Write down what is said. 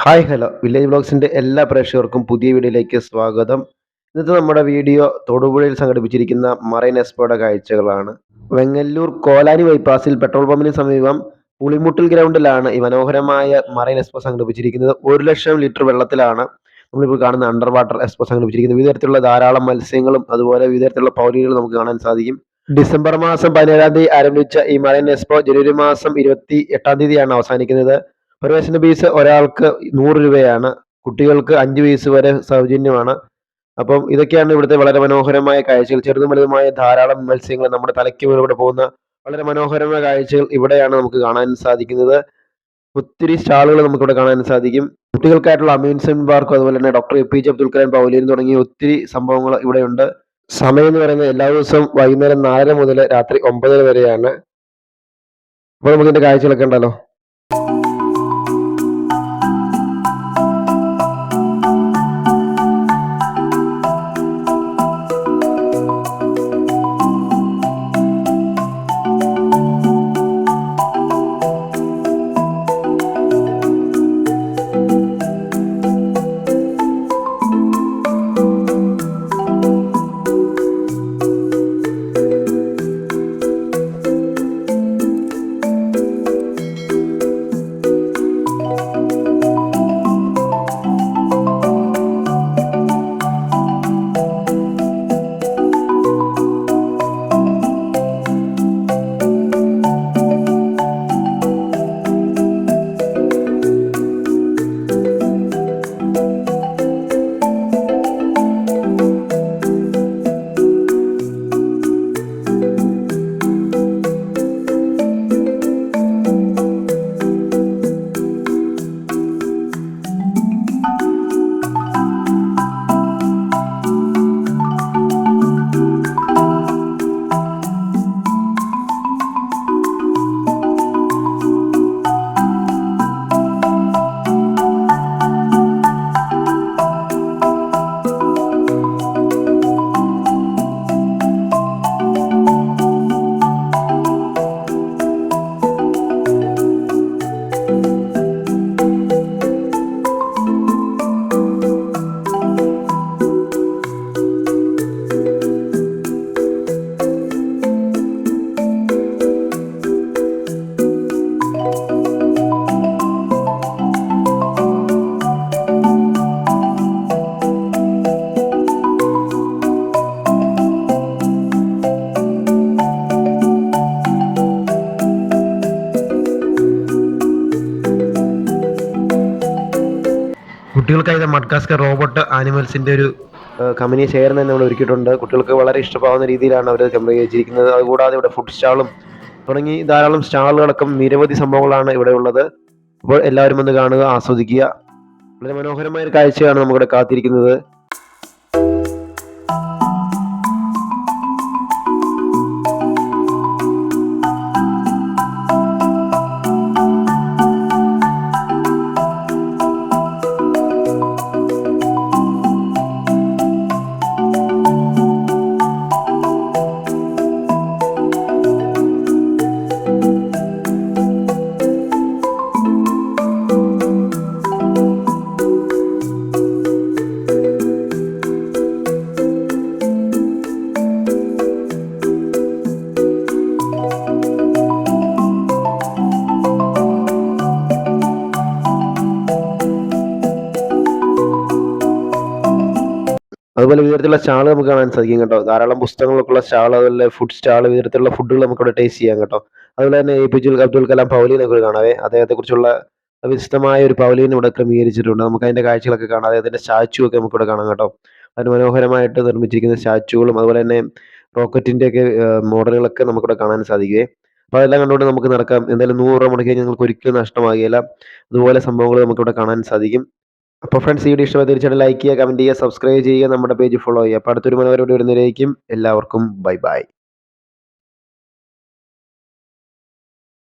Hi hello village ബ്ലോഗ്സിൻ്റെ എല്ലാ പ്രേക്ഷകർക്കും പുതിയ വീഡിയോയിലേക്ക് സ്വാഗതം. ഇന്നത്തെ നമ്മുടെ വീഡിയോ തൊടുപുഴയിൽ സംഘടിപ്പിച്ചിരിക്കുന്ന മറൈൻ എക്സ്പോയുടെ കാഴ്ചകളാണ്. വെങ്ങല്ലൂർ കോലാനി ബൈപ്പാസിൽ പെട്രോൾ പമ്പിന് സമീപം പുളിമുട്ടിൽ ഗ്രൗണ്ടിലാണ് ഈ മനോഹരമായ മറൈൻ എക്സ്പോ സംഘടിപ്പിച്ചിരിക്കുന്നത്. 1,00,000 ലിറ്റർ വെള്ളത്തിലാണ് നമ്മളിപ്പോൾ കാണുന്ന അണ്ടർ വാട്ടർ എക്സ്പോ സംഘടിപ്പിച്ചിരിക്കുന്നത്. വിവിധ തരത്തിലുള്ള ധാരാളം മത്സ്യങ്ങളും അതുപോലെ വിവിധ തരത്തിലുള്ള പൗലികളും നമുക്ക് കാണാൻ സാധിക്കും. ഡിസംബർ മാസം 17-ാം തീയതി ആരംഭിച്ച ഈ മറൈൻ എക്സ്പോ ജനുവരി മാസം 28-ാം തീയതിയാണ് അവസാനിക്കുന്നത്. പ്രവേശന ഫീസ് ഒരാൾക്ക് 100 രൂപയാണ്. കുട്ടികൾക്ക് 5 വയസ്സ് വരെ സൗജന്യമാണ്. അപ്പം ഇതൊക്കെയാണ് ഇവിടുത്തെ വളരെ മനോഹരമായ കാഴ്ചകൾ. ചെറുതും വലുതുമായ ധാരാളം മത്സ്യങ്ങൾ നമ്മുടെ തലയ്ക്ക് മുകളിലൂടെ പോകുന്ന വളരെ മനോഹരമായ കാഴ്ചകൾ ഇവിടെയാണ് നമുക്ക് കാണാൻ സാധിക്കുന്നത്. ഒത്തിരി സ്റ്റാളുകൾ നമുക്കിവിടെ കാണാൻ സാധിക്കും. കുട്ടികൾക്കായിട്ടുള്ള അമ്യൂസ്മെന്റ് പാർക്കും അതുപോലെ തന്നെ doctor APJ Abdul Kalam pavilion തുടങ്ങിയ ഒത്തിരി സംഭവങ്ങൾ ഇവിടെയുണ്ട്. സമയം എന്ന് പറയുന്നത് എല്ലാ ദിവസവും വൈകുന്നേരം 4:30 മുതൽ രാത്രി 9:00 വരെയാണ്. അപ്പോൾ നമുക്ക് ഇതിന്റെ കാഴ്ചകളൊക്കെ ഉണ്ടല്ലോ. കുട്ടികൾക്കായി മഡ്കാസ്കർ റോബോട്ട് ആനിമൽസിൻ്റെ ഒരു കമ്പനി ഷെയർ തന്നെ നമ്മൾ ഒരുക്കിയിട്ടുണ്ട്. കുട്ടികൾക്ക് വളരെ ഇഷ്ടമാവുന്ന രീതിയിലാണ് അവർ ക്രമീകരിച്ചിരിക്കുന്നത്. അതുകൂടാതെ ഇവിടെ ഫുഡ് സ്റ്റാളും തുടങ്ങി ധാരാളം സ്റ്റാളുകളടക്കം നിരവധി സംഭവങ്ങളാണ് ഇവിടെ ഉള്ളത്. അപ്പോൾ എല്ലാവരും ഒന്ന് കാണുക, ആസ്വദിക്കുക. വളരെ മനോഹരമായ ഒരു കാഴ്ചയാണ് നമുക്കിവിടെ കാത്തിരിക്കുന്നത്. അതുപോലെ വിവിധ തരത്തിലുള്ള സ്റ്റാൾ നമുക്ക് കാണാൻ സാധിക്കും കേട്ടോ. ധാരാളം പുസ്തകങ്ങളൊക്കെ ഉള്ള സ്റ്റാൾ, അതുപോലെ ഫുഡ് സ്റ്റാൾ, വിവിധ തരത്തിലുള്ള ഫുഡുകൾ നമുക്കിവിടെ ടേസ്റ്റ് ചെയ്യാം കേട്ടോ. അതുപോലെ തന്നെ എ.പി.ജെ അബ്ദുൽ കലാം പവലിയനൊക്കെ കാണാവേ. അദ്ദേഹത്തെക്കുറിച്ചുള്ള വിശദമായ ഒരു പവലിയൻ ഇവിടെ ക്രമീകരിച്ചിട്ടുണ്ട്. നമുക്ക് അതിന്റെ കാഴ്ചകളൊക്കെ കാണാം. അദ്ദേഹത്തിന്റെ സ്റ്റാച്ചു ഒക്കെ നമുക്കിവിടെ കാണാം കേട്ടോ. അതിന് മനോഹരമായിട്ട് നിർമ്മിച്ചിരിക്കുന്ന സ്റ്റാച്ചുകളും അതുപോലെ തന്നെ റോക്കറ്റിന്റെ ഒക്കെ മോഡലുകളൊക്കെ നമുക്കിവിടെ കാണാൻ സാധിക്കുവേ. അപ്പോൾ അതെല്ലാം കണ്ടുകൊണ്ട് നമുക്ക് നടക്കാം. എന്തായാലും 100 രൂപ മുടക്കി കഴിഞ്ഞാൽ നിങ്ങൾക്ക് ഒരിക്കലും നഷ്ടമാകുകയില്ല. അതുപോലെ സംഭവങ്ങൾ നമുക്കിവിടെ കാണാൻ സാധിക്കും. അപ്പോൾ ഫ്രണ്ട്സ്, ഈ വീഡിയോ ഇഷ്ടമായി തീർച്ചയായിട്ടും ലൈക്ക് ചെയ്യുക, കമന്റ് ചെയ്യുക, സബ്സ്ക്രൈബ് ചെയ്യുക, നമ്മുടെ പേജ് ഫോളോ ചെയ്യുക. അപ്പോൾ അടുത്തൊരു മനോഹര വീഡിയോ വരുന്നതിലേക്കും എല്ലാവർക്കും ബൈ ബൈ.